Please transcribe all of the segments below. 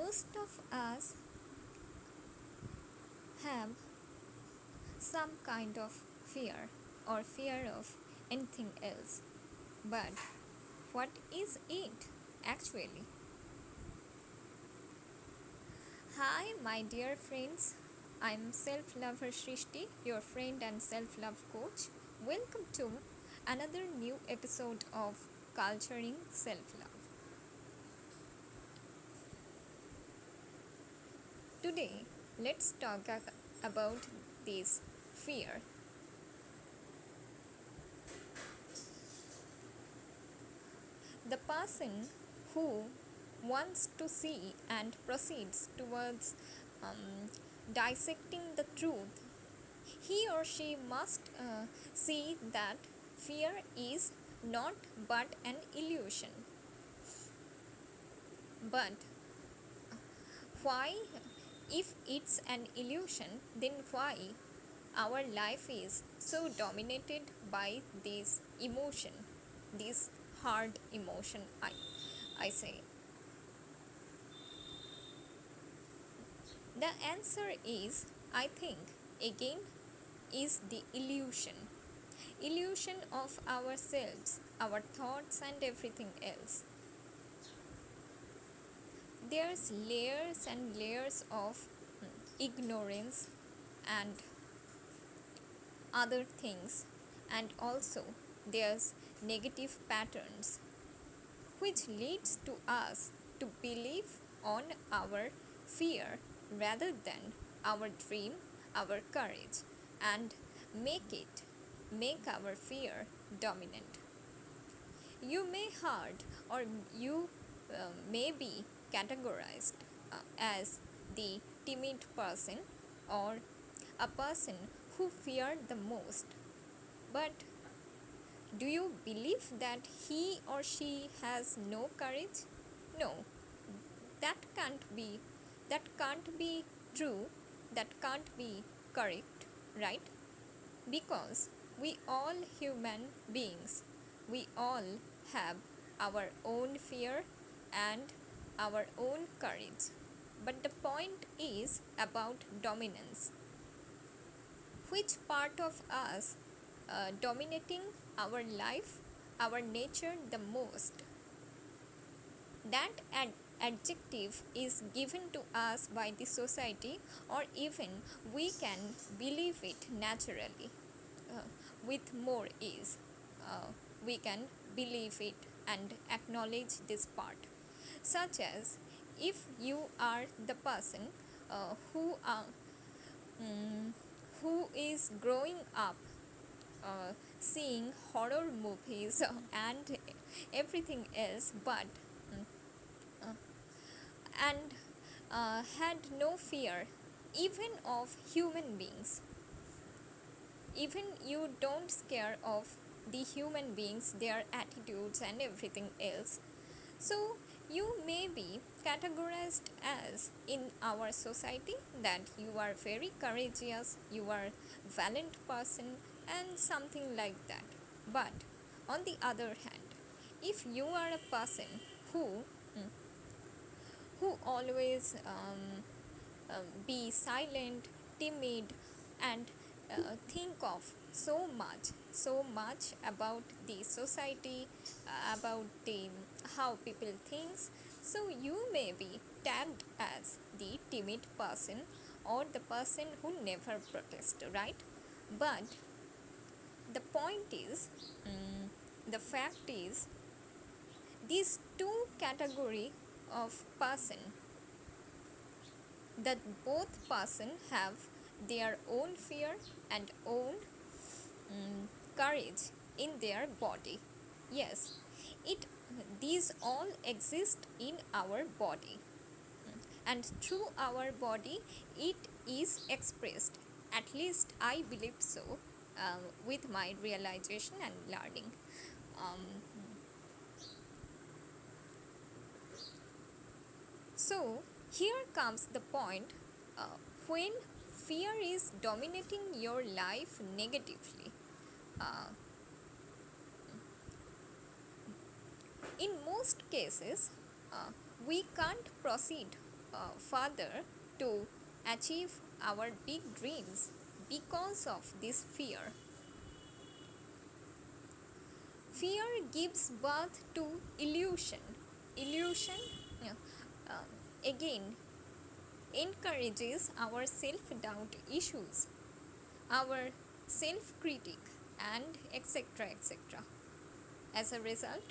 Most of us have some kind of fear or fear of anything else. But what is it actually? Hi, my dear friends. I'm Self Lover Shrishti, your friend and self love coach. Welcome to another new episode of Culturing Self Love. Today, let's talk about this fear. The person who wants to see and proceeds towards dissecting the truth, he or she must see that fear is not but an illusion. But why, if it's an illusion, then why our life is so dominated by this emotion, this hard emotion, I say? The answer is, I think, again, is the illusion of ourselves, our thoughts, and everything else. There's layers and layers of ignorance and other things, and also there's negative patterns which leads to us to believe on our fear rather than our dream, our courage, and make our fear dominant. You may heard, or you may be categorized as the timid person or a person who feared the most. But do you believe that he or she has no courage? No, that can't be that can't be true, that can't be correct, right? Because we all human beings, we all have our own fear and our own courage. But the point is about dominance. Which part of us dominating our life, our nature the most? That adjective is given to us by the society, or even we can believe it naturally with more ease. We can believe it and acknowledge this part, such as if you are the person uh, who are mm, who is growing up seeing horror movies and everything else, but uh, and had no fear even of human beings. Even you don't scare of the human beings, their attitudes and everything else. So you may be categorized as in our society that you are very courageous, you are valiant person and something like that. But on the other hand, if you are a person who mm, who always be silent, timid, and think of so much about the society, about the how people thinks. So you may be tagged as the timid person or the person who never protest, right? But the point is, the fact is, these two category of person, that both person have their own fear and own courage in their body. Yes, it these all exist in our body, and through our body it is expressed. At least I believe so, with my realization and learning. Um, So, here comes the point, when fear is dominating your life negatively. Uh, in most cases, we can't proceed further to achieve our big dreams because of this fear. Fear gives birth to illusion. Illusion, yeah, uh, again, encourages our self doubt issues, our self critic, and etc. etc. As a result,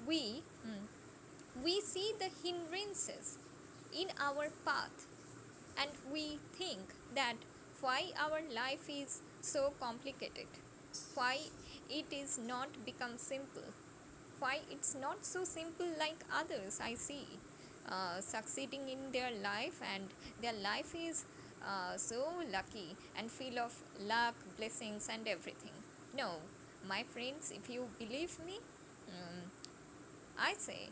we, we see the hindrances in our path and we think that why our life is so complicated, why it is not become simple, why it's not so simple like others I see succeeding in their life, and their life is so lucky and full of luck, blessings, and everything. No, my friends, if you believe me, I say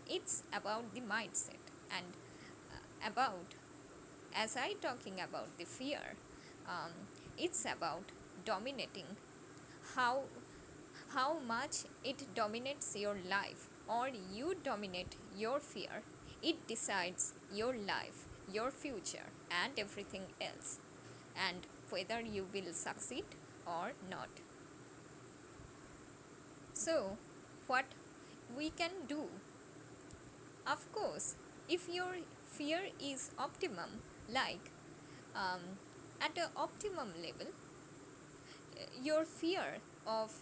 it's about the mindset and about, as I talking about the fear, um, it's about dominating, how much it dominates your life or you dominate your fear. It decides your life, your future, and everything else, and whether you will succeed or not. So, what we can do? Of course, if your fear is optimum, like um, at an optimum level, your fear of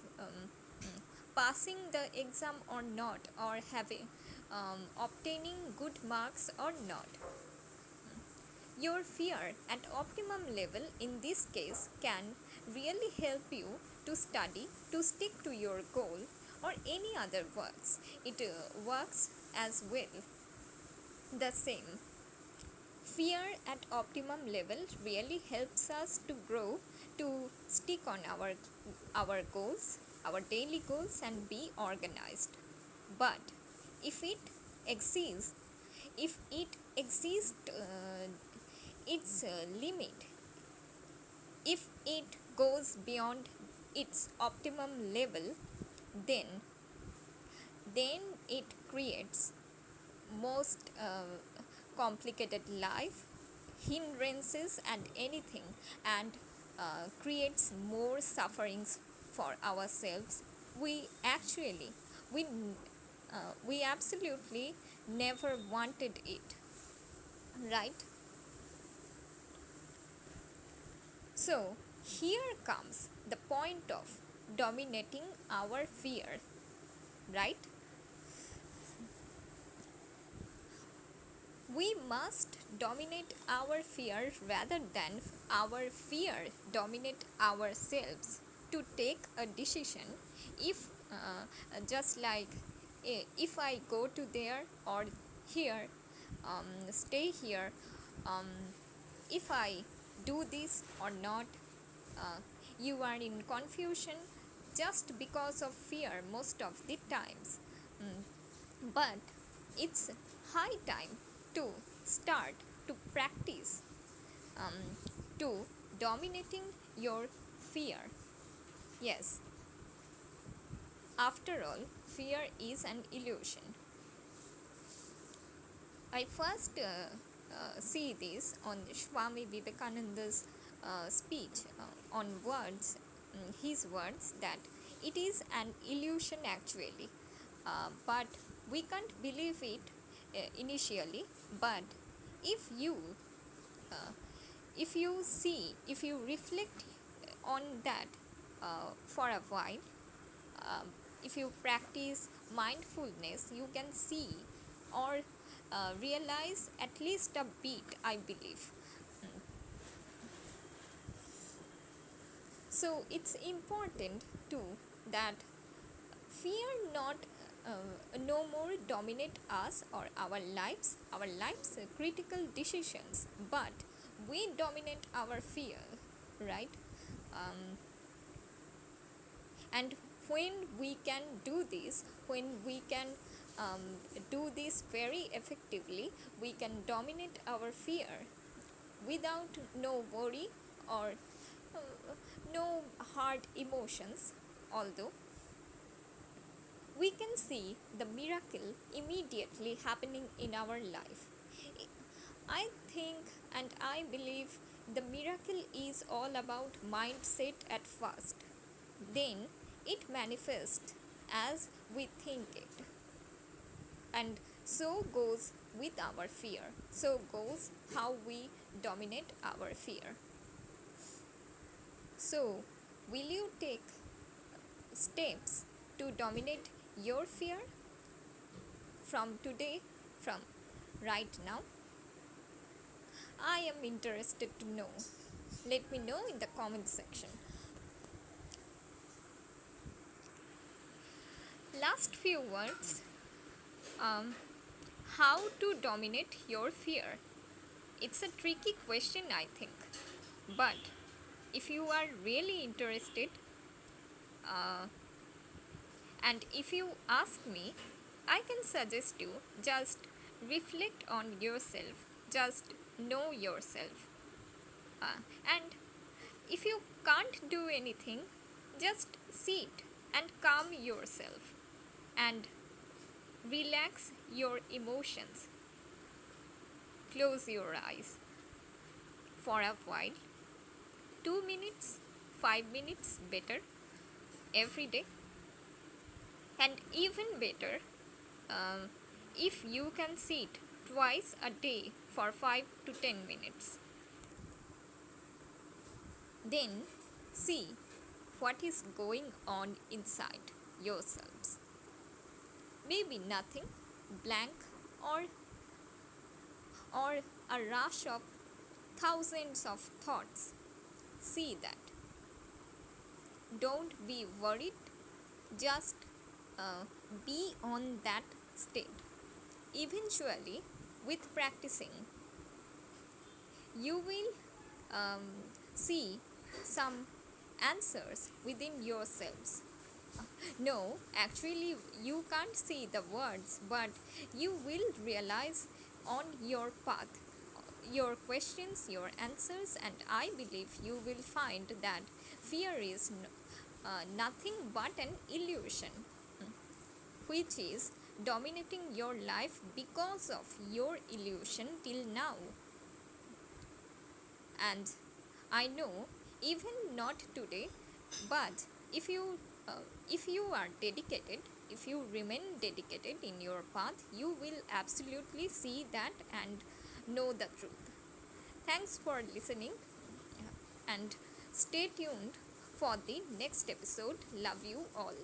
passing the exam or not, or having obtaining good marks or not, your fear at optimum level in this case can really help you to study, to stick to your goal, or any other works. It works as well the same. Fear at optimum level really helps us to grow, to stick on our goals, our daily goals, and be organized. But if it exceeds, if it exceeds its limit, if it goes beyond its optimum level, then it creates most complicated life, hindrances, and anything, and creates more sufferings for ourselves. We actually, we absolutely never wanted it, right? So here comes the point of dominating our fear, right? We must dominate our fear rather than our fear dominate ourselves to take a decision. If just like if I go to there or here, stay here, um, if I do this or not, uh, you are in confusion just because of fear most of the times. But it's high time to start to practice um, to dominating your fear. Yes, after all, fear is an illusion. I first see this on Swami Vivekananda's speech on words, his words, that it is an illusion actually, but we can't believe it initially. But if you uh, see, if you reflect on that for a while, um, if you practice mindfulness, you can see or realize at least a bit, I believe. So it's important too that fear not no more dominate us or our lives, critical decisions, but we dominate our fear, right? um, and when we can do this, when we can do this very effectively, we can dominate our fear without no worry or no hard emotions. Although we can see the miracle immediately happening in our life, I think and I believe the miracle is all about mindset at first. Then it manifests as we think it. And so goes with our fear. So goes how we dominate our fear. So, will you take steps to dominate your fear from today, from right now? I am interested to know. Let me know in the comment section. Last few words. How to dominate your fear? It's a tricky question, I think. But if you are really interested, uh, and if you ask me, I can suggest you just reflect on yourself, just know yourself. And if you can't do anything, just sit and calm yourself and relax your emotions. Close your eyes for a while. 2 minutes, 5 minutes better every day. And even better, if you can sit twice a day for 5 to 10 minutes. Then see what is going on inside yourselves. Maybe nothing, blank, or a rush of thousands of thoughts. See that. Don't be worried, just be on that state. Eventually, with practicing, you will see some answers within yourselves. No, actually, you can't see the words, but you will realize on your path your questions, your answers, and I believe you will find that fear is nothing but an illusion, which is dominating your life because of your illusion till now. And I know, even not today, but if you are dedicated, if you remain dedicated in your path, you will absolutely see that and know the truth. Thanks for listening and stay tuned for the next episode. Love you all.